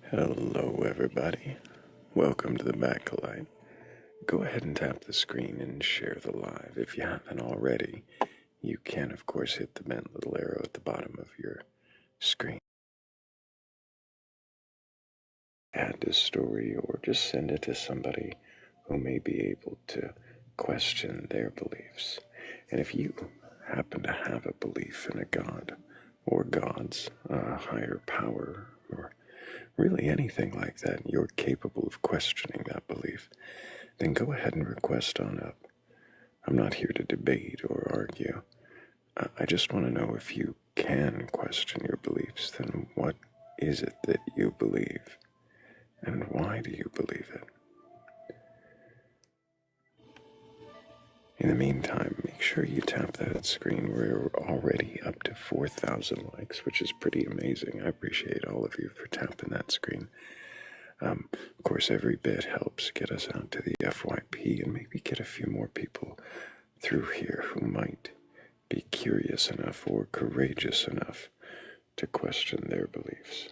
Hello everybody, welcome to the Batcolyte. Go ahead and tap the screen and share the live. If you haven't already, you can of course hit the bent little arrow at the bottom of your screen. Add this story or just send it to somebody who may be able to question their beliefs. And if you happen to have a belief in a god or gods, a higher power, or really anything like that, you're capable of questioning that belief, then go ahead and request on up. I'm not here to debate or argue. I just want to know if you can question your beliefs, then what is it that you believe? And why do you believe it? In the meantime, make sure you tap that screen. We're already up to 4,000 likes, which is pretty amazing. I appreciate all of you for tapping that screen. Of course, every bit helps get us out to the FYP and maybe get a few more people through here who might be curious enough or courageous enough to question their beliefs.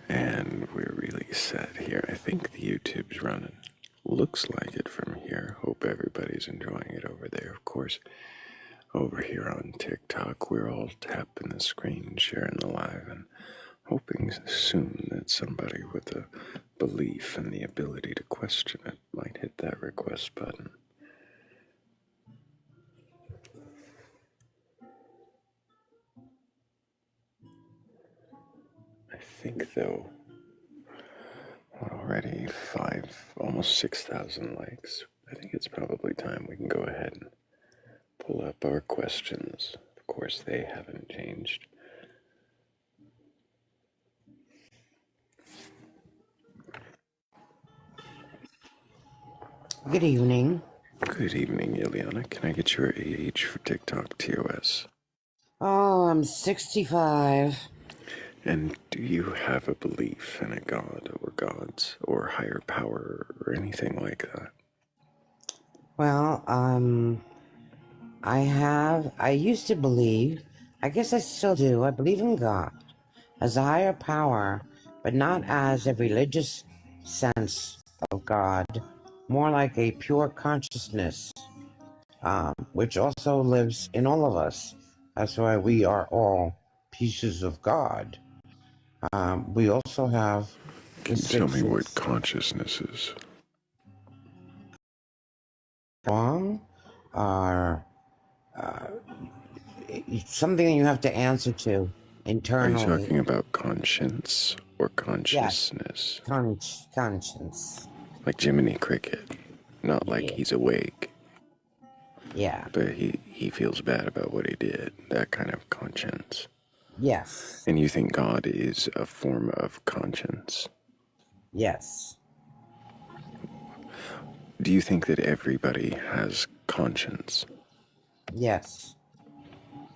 And we're really set here. I think the YouTube's running. Looks like it from here. Hope everybody's enjoying it over there. Of course, over here on TikTok, we're all tapping the screen, sharing the live, and hoping soon that somebody with a belief and the ability to question it might hit that request button. I think, though, we're already almost 6,000 likes. I think it's probably time we can go ahead and pull up our questions. Of course, they haven't changed. Good evening. Good evening, Ileana. Can I get your age for TikTok TOS? Oh, I'm 65. And do you have a belief in a god or gods or higher power or anything like that? Well, I used to believe, I guess I still do, I believe in God as a higher power, but not as a religious sense of God, more like a pure consciousness, which also lives in all of us. That's why we are all pieces of God. We also have the Can you tell me what sixes. consciousness is? Wrong are something that you have to answer to Are you internally. talking about conscience or Yes, consciousness? conscience. Like Jiminy Cricket. Not like Yeah, he's awake, yeah, but he feels bad about what he did. That kind of conscience. yes, And you think God is a form of conscience? yes, Do you think that everybody has conscience? yes,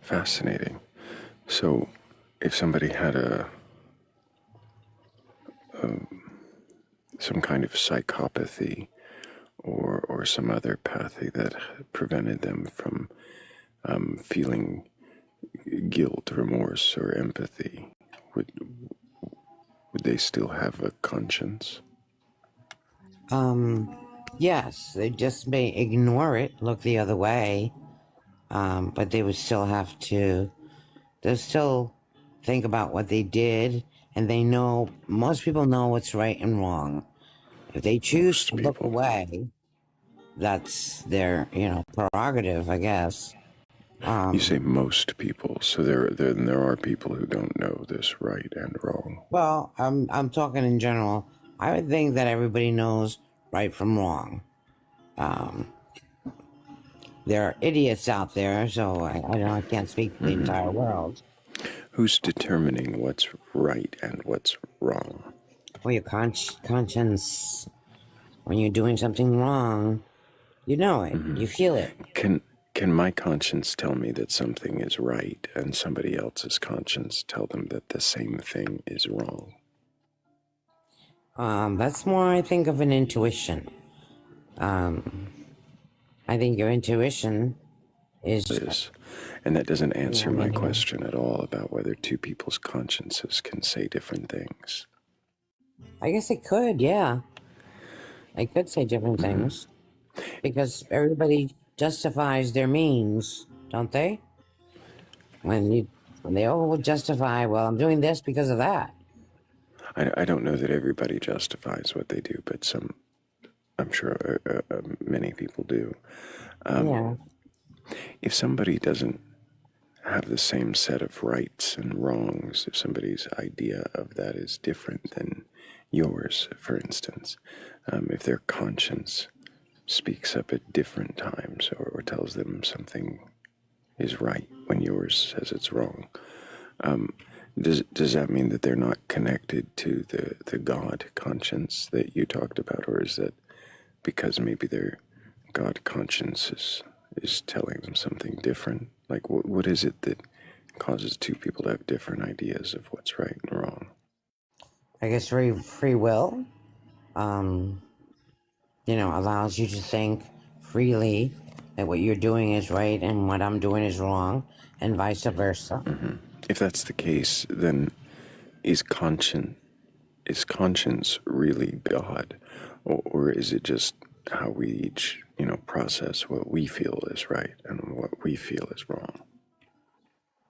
Fascinating. So, if somebody had some kind of psychopathy or some other pathy that prevented them from feeling guilt, remorse, or empathy, would they still have a conscience? Yes, they just may ignore it, look the other way, but they would still have to, they'll still think about what they did, and they know, most people know what's right and wrong. If they choose Most to look people. away, that's their, prerogative, I guess. You say Um, most people, so there are people who don't know this right and wrong. well, I'm talking in general. I would think that everybody knows right from wrong. Um, there are idiots out there, so I can't speak for the entire world. Who's determining what's right and what's wrong? Well, your conscience, when you're doing something wrong, you know it, you feel it. Can can my conscience tell me that something is right and somebody else's conscience tell them that the same thing is wrong? That's more, I think, of an intuition. Um, I think your intuition is, And that doesn't answer my maybe. question at all about whether two people's consciences can say different things. I guess it could, yeah. It could say different things because everybody justifies their means, don't they? When they all will justify, well, I'm doing this because of that. I don't know that everybody justifies what they do, but I'm sure many people do. Yeah. If somebody doesn't have the same set of rights and wrongs, if somebody's idea of that is different than yours, for instance, if their conscience speaks up at different times or tells them something is right when yours says it's wrong, does that mean that they're not connected to the God conscience that you talked about, or is that because maybe their God conscience is telling them something different? Like, what is it that causes two people to have different ideas of what's right and wrong? I guess free will, um, allows you to think freely that what you're doing is right and what I'm doing is wrong, and vice versa. If that's the case, then is conscience is conscience really God, or is it just how we each process what we feel is right and what we feel is wrong?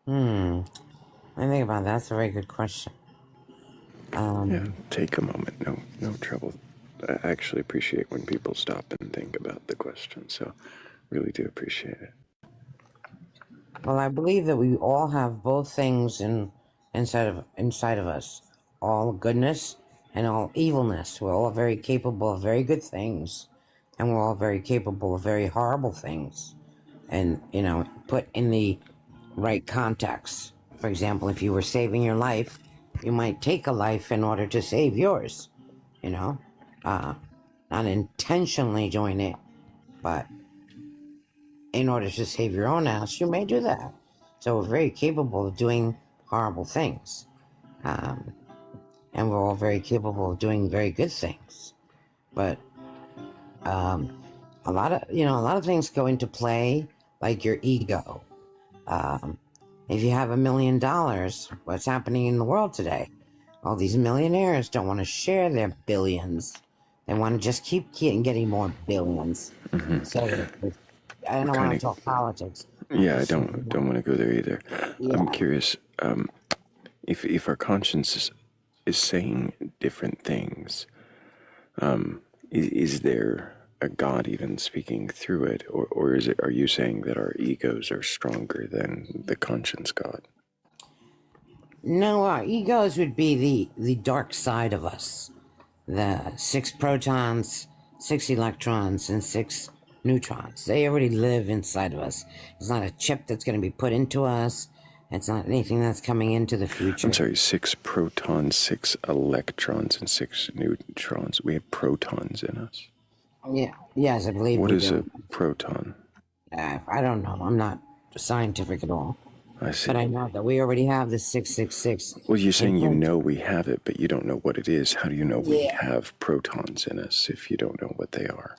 I think about that. That's a very good question. Yeah, take a moment. No trouble. I actually appreciate when people stop and think about the question, so really do appreciate it. Well, I believe that we all have both things inside of us, all goodness and all evilness. We're all very capable of very good things, and we're all very capable of very horrible things. And put in the right context. For example, if you were saving your life, you might take a life in order to save yours. You know, not intentionally doing it, but in order to save your own ass, you may do that. So we're very capable of doing horrible things, um, and we're all very capable of doing very good things. But a lot of things go into play, like your ego. Um, if you have $1 million, what's happening in the world today? All these millionaires don't want to share their billions. They want to just keep getting more billions. So I don't Kind want of. to talk politics. Yeah, I So, don't want to go there either. I'm yeah. curious. If our conscience is saying different things, is there a God even speaking through it, or are you saying that our egos are stronger than the conscience God? No, our egos would be the dark side of us. The 6 protons, 6 electrons, and 6 neutrons. They already live inside of us. It's not a chip that's going to be put into us. It's not anything that's coming into the future. I'm sorry, 6 protons, 6 electrons, and 6 neutrons. We have protons in us. Yeah. Yes, I believe What we is a do. proton? I don't know. I'm not scientific at all. I see. But I know that we already have the 666. Well, you're saying you in- know we have it, but you don't know what it is. How do you know we Yeah. have protons in us if you don't know what they are?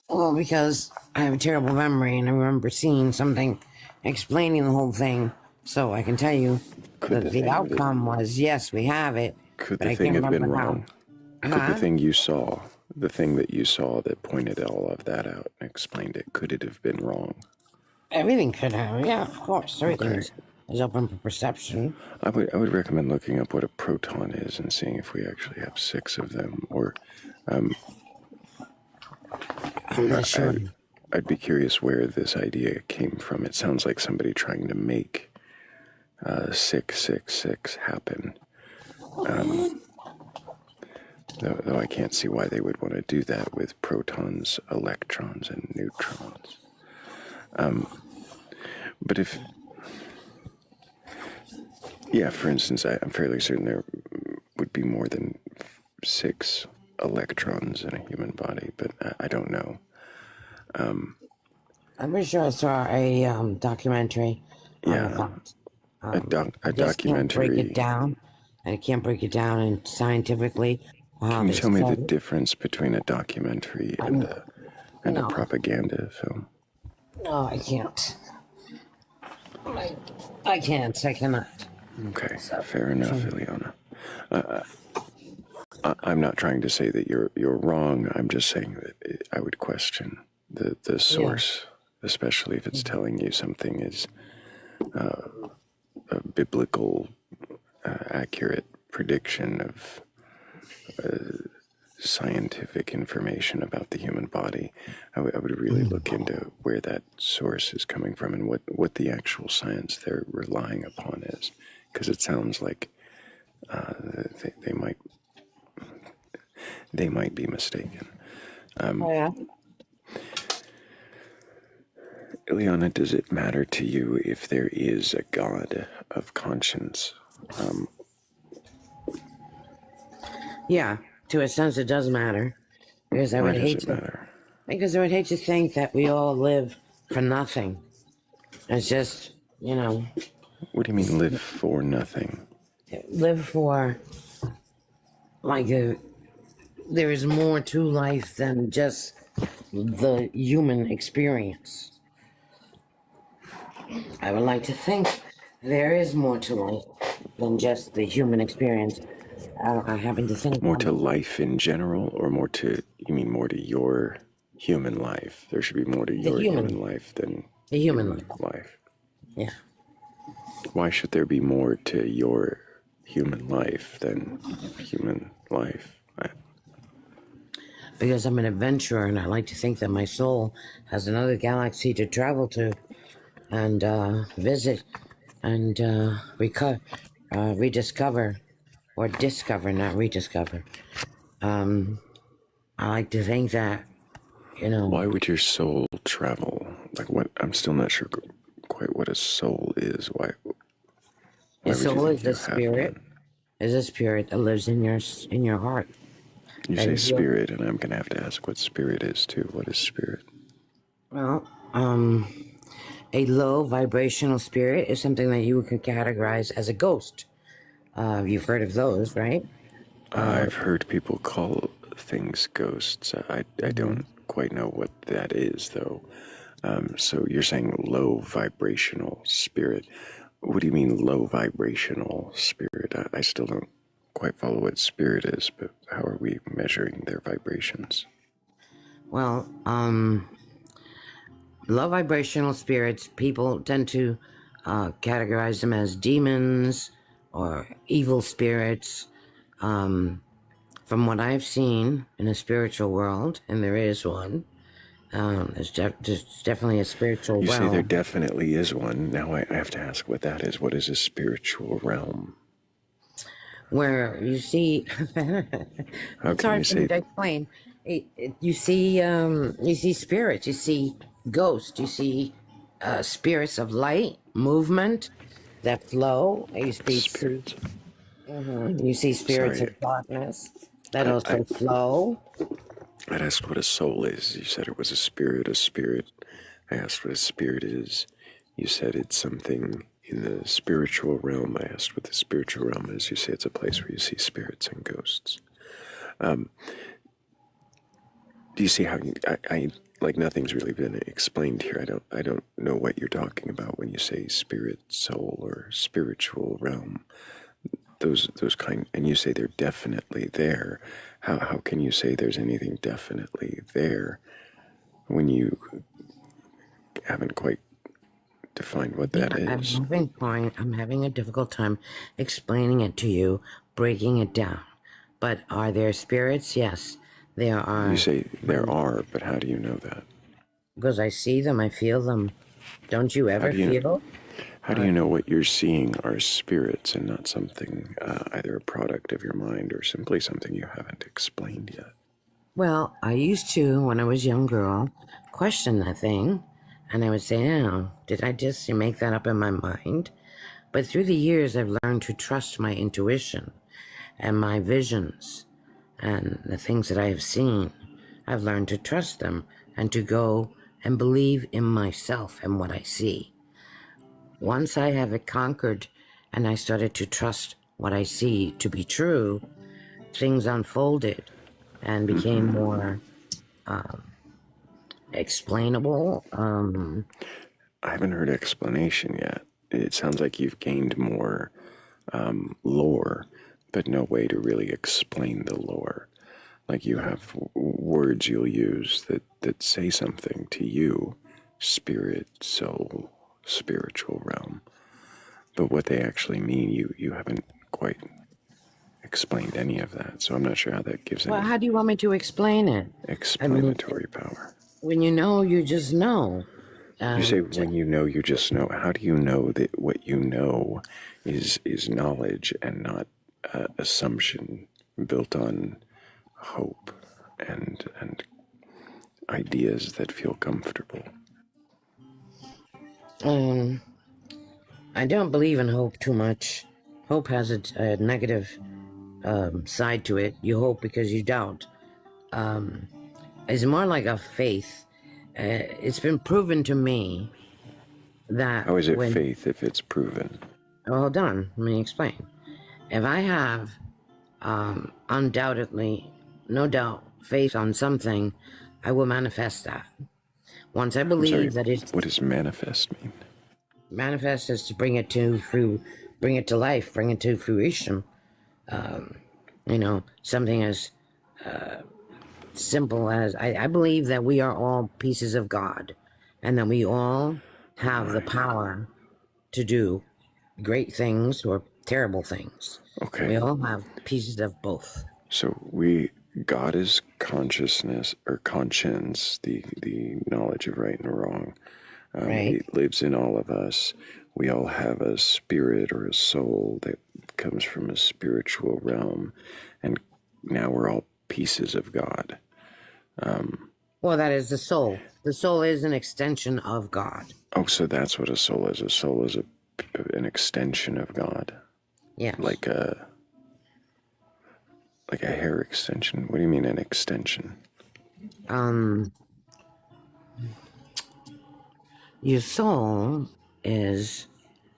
Well, because I have a terrible memory and I remember seeing something explaining the whole thing. So I can tell you Could that the outcome was yes, we have it, could but the I thing can't have been remember how. wrong? Could the thing you saw The thing that you saw that pointed all of that out and explained it, could it have been wrong? Everything could have, yeah, of course. Everything Okay. is open for perception. I would recommend looking up what a proton is and seeing if we actually have 6 of them, or I'm not sure. I'd be curious where this idea came from. It sounds like somebody trying to make 666 happen. Though I can't see why they would want to do that with protons, electrons, and neutrons. But if, yeah, for instance, I'm fairly certain there would be more than 6 electrons in a human body, but I don't know. I'm pretty sure I saw a documentary on Yeah, that. a I just can't break documentary. it down, and I can't break it down and scientifically how Can you they tell me the said it. difference between a documentary and a No, propaganda film? no, I can't. I can't. I cannot. Okay, So, fair enough, Ileana. I'm not trying to say that you're wrong. I'm just saying that I would question the source, especially if it's telling you something is a biblical, accurate prediction of scientific information about the human body. I would really look into where that source is coming from and what the actual science they're relying upon is, because it sounds like they might be mistaken. yeah. Ileana, does it matter to you if there is a God of conscience? Yeah, to a sense, it does matter because I Why would does hate it to. matter? Because I would hate to think that we all live for nothing. It's just, What do you mean live for nothing? live for there is more to life than just the human experience. I would like to think there is more to life than just the human experience. I happen to think More to life in general, or you mean more to your human life? There should be more to the your human, human life than the human human life. life. Yeah. Why should there be more to your human life than human life? Because I'm an adventurer and I like to think that my soul has another galaxy to travel to and visit and rediscover, or discover, not rediscover. I like to think that, Why would your soul travel? Like what? I'm still not sure quite what a soul is. Why your would you soul think is you the have spirit, one? is a spirit that lives in your heart. You And say spirit, and I'm going to have to ask what spirit is too. What is spirit? well, a low vibrational spirit is something that you could categorize as a ghost. You've heard of those, right? I've heard people call things ghosts. I don't quite know what that is, though. So you're saying low vibrational spirit. What do you mean low vibrational spirit? I still don't quite follow what spirit is, but how are we measuring their vibrations? Well, low vibrational spirits, people tend to categorize them as demons or evil spirits. From what I've seen in the spiritual world, and there is one, there's definitely a spiritual You say there realm definitely is one. Now I have to ask what that is. What is a spiritual realm? where you see. How It's can you hard for me say to explain. You see spirits, you see ghosts, you see spirits of light, movement that flow. spirits? You see spirits Sorry, of darkness that I also flow. I'd asked what a soul is. You said it was a spirit, a spirit. I asked what a spirit is. You said it's something in the spiritual realm. I asked what the spiritual realm is. You say it's a place where you see spirits and ghosts. Do you see how I like nothing's really been explained here. I don't know what you're talking about when you say spirit, soul, or spiritual realm. Those kind, and you say they're definitely there. How can you say there's anything definitely there when you haven't quite defined what Yeah, that is? I'm having a difficult time explaining it to you, breaking it down. But are there spirits? Yes, there You are. say there are, but how do you know that? Because I see them, I feel them. Don't you How ever do you feel? how do you know what you're seeing are spirits and not something either a product of your mind or simply something you haven't explained yet? Well, I used to, when I was a young girl, question that thing. And I would say, oh, did I just make that up in my mind? But through the years, I've learned to trust my intuition and my visions and the things that I have seen. I've learned to trust them and to go and believe in myself and what I see. Once I have it conquered and I started to trust what I see to be true, things unfolded and became more explainable. I haven't heard explanation yet. It sounds like you've gained more lore, but no way to really explain the lore. Like you have words you'll use that say something to you, spirit, soul, spiritual realm. But what they actually mean, you haven't quite explained any of that. So I'm not sure how that gives Well, any how do you want me to explain it? I mean, explanatory power. when you know, you just know. You say T- when you know, you just know. How do you know that what you know is knowledge and not assumption built on hope and ideas that feel comfortable? um, I don't believe in hope too much. Hope has a negative side to it. You hope because you doubt. It's more like a faith. It's been proven to me that How is it when... faith if it's proven? Oh, hold on, let me explain. If I have undoubtedly, no doubt, faith on something, I will manifest that. Once I I'm sorry, believe that it's what does manifest mean? manifest is to bring it bring it to life, bring it to fruition. Something as simple as I believe that we are all pieces of God, and that we all Oh have the my. power to do great things or terrible things. We Okay, all have pieces of both. so God is consciousness or conscience, the knowledge of right and wrong. Right? It lives in all of us. We all have a spirit or a soul that comes from a spiritual realm, and now we're all pieces of God. Well, that is the soul. The soul is an extension of God. Oh, so that's what a soul is. A soul is an extension of God, Yes. like a hair extension. What do you mean an extension? Um, your soul is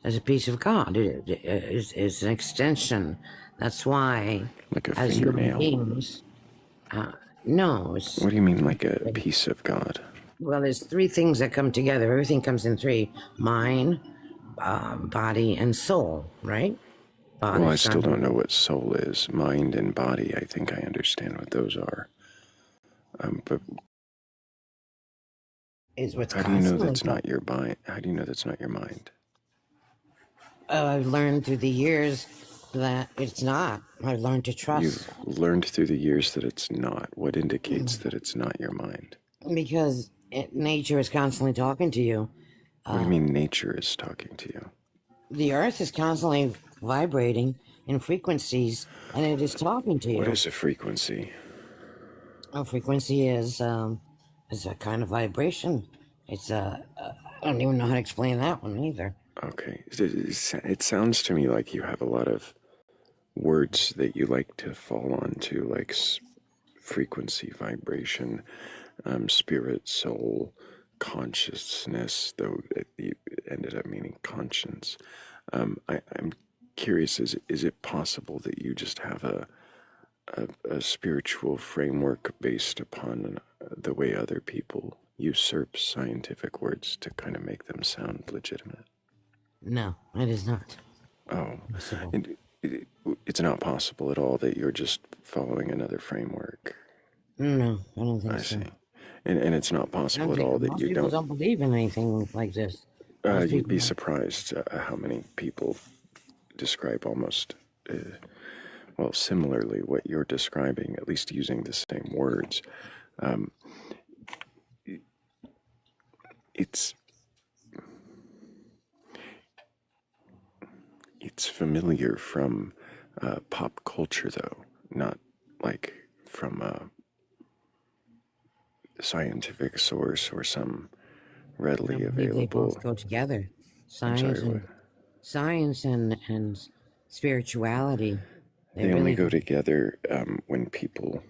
as a piece of God. It is an extension. That's why, Like a as human fingernail? beings, no, What do you mean like a piece of God? well, there's three things that come together. Everything comes in three: mind, body, and soul. Right? Well, Body I still don't sound know what soul is. Mind and body, I think I understand what those are. But is what's how do you know constantly that's talking. not your mind? How do you know that's not your mind? I've learned through the years that it's not. I've learned to trust You've learned through the years that it's not. What indicates that it's not your mind? because nature is constantly talking to you. What do you mean nature is talking to you? The earth is constantly vibrating in frequencies, and it is talking to What you. is a frequency? A frequency is a kind of vibration. I don't even know how to explain that one either. Okay. It sounds to me like you have a lot of words that you like to fall onto, like frequency, vibration, spirit, soul, consciousness, though it ended up meaning conscience. I'm curious, is it possible that you just have a spiritual framework based upon the way other people usurp scientific words to kind of make them sound legitimate? No, it is not Oh, possible. and it's not possible at all that you're just following another framework. No, I don't think I so. see. And it's not I possible don't at think all that most you people don't. don't believe in anything like this. Most You'd be people, surprised how many people describe almost, well, similarly what you're describing, at least using the same words. Um, it's it's familiar from pop culture, though, not like from a scientific source or some I readily believe they both available. go together. I'm sorry, Science what? and science and spirituality. They They only really go go. together when people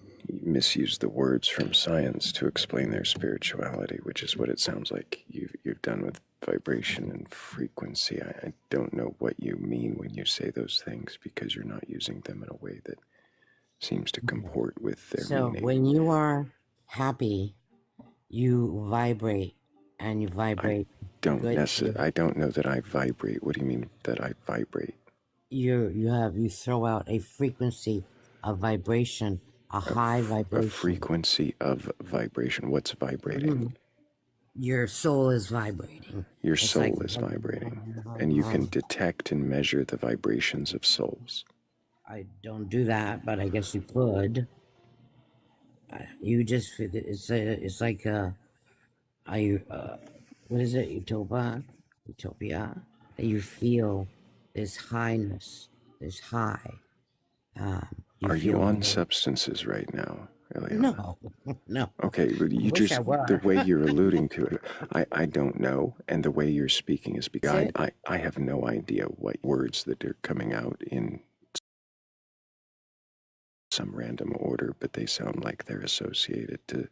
misuse the words from science to explain their spirituality, which is what it sounds like you've done with vibration and frequency. I don't know what you mean when you say those things because you're not using them in a way that seems to comport with their So meaning. when you are happy, you vibrate, and you I vibrate don't good. I don't know that I vibrate. What do you mean that I vibrate? You throw out a frequency of vibration, a high A vibration. frequency of vibration. What's vibrating? Mhm. Your soul is vibrating. Your It's like soul is vibrating, and you can detect and measure the vibrations of souls. I don't do that, but I guess you could. You just it's like I what is it, utopia, that you feel this highness, this high. You Are you feel on very. substances right now, Eliana? No. No. Okay, but I you wish I just, the were. way you're alluding to it, I don't know. And the way you're speaking is Is because it? I have no idea what words that are coming out in some random order, but they sound like they're associated to